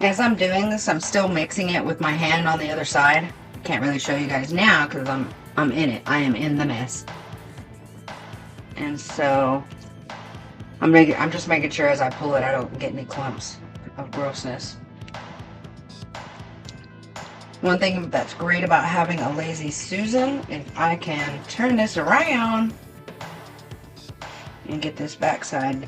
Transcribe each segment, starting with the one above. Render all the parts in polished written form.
As I'm doing this, I'm still mixing it with my hand on the other side. Can't really show you guys now because I'm in it. I am in the mess. And so I'm just making sure as I pull it I don't get any clumps of grossness. One thing that's great about having a Lazy Susan, if I can turn this around and get this backside,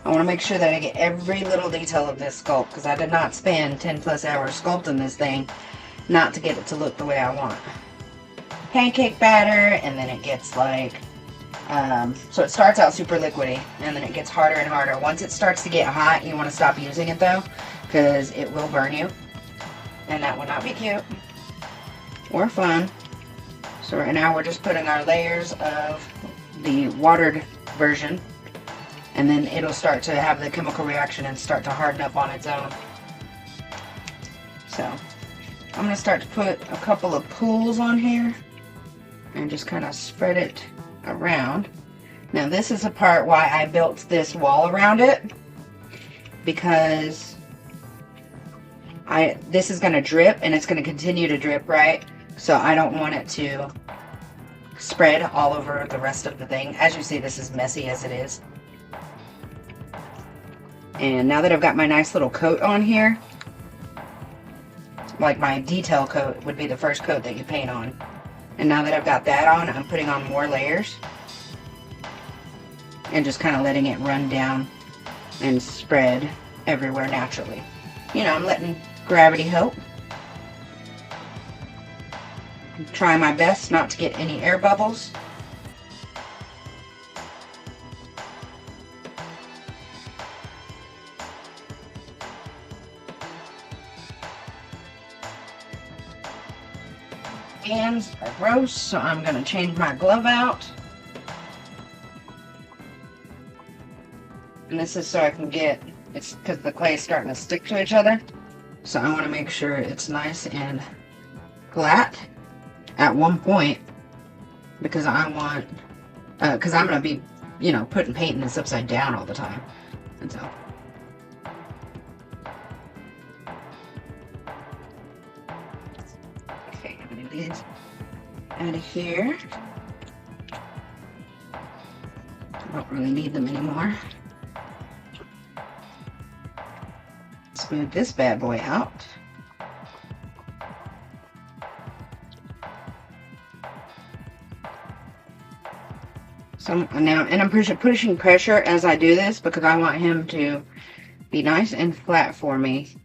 I want to make sure that I get every little detail of this sculpt, because I did not spend 10 plus hours sculpting this thing not to get it to look the way I want. Pancake batter, and then it gets like, so it starts out super liquidy, and then it gets harder and harder. Once it starts to get hot, you want to stop using it though, because it will burn you. And that would not be cute or fun. So right now we're just putting our layers of the watered version, and then it'll start to have the chemical reaction and start to harden up on its own. So I'm going to start to put a couple of pools on here and just kind of spread it around. Now this is the part why I built this wall around it, because this is going to drip and it's going to continue to drip, right? So I don't want it to spread all over the rest of the thing. As you see, this is messy as it is. And now that I've got my nice little coat on here, like my detail coat would be the first coat that you paint on. And now that I've got that on, I'm putting on more layers and just kind of letting it run down and spread everywhere naturally. You know, I'm letting gravity help. I'm trying my best not to get any air bubbles. Hands are gross, so I'm going to change my glove out. And this is so I can get, it's because the clay is starting to stick to each other. So I want to make sure it's nice and flat at one point, because I want, because I'm going to be, you know, painting this upside down all the time. And so. Okay, I'm going to get these out of here. I don't really need them anymore. Smooth this bad boy out. So now, and I'm pushing pressure as I do this because I want him to be nice and flat for me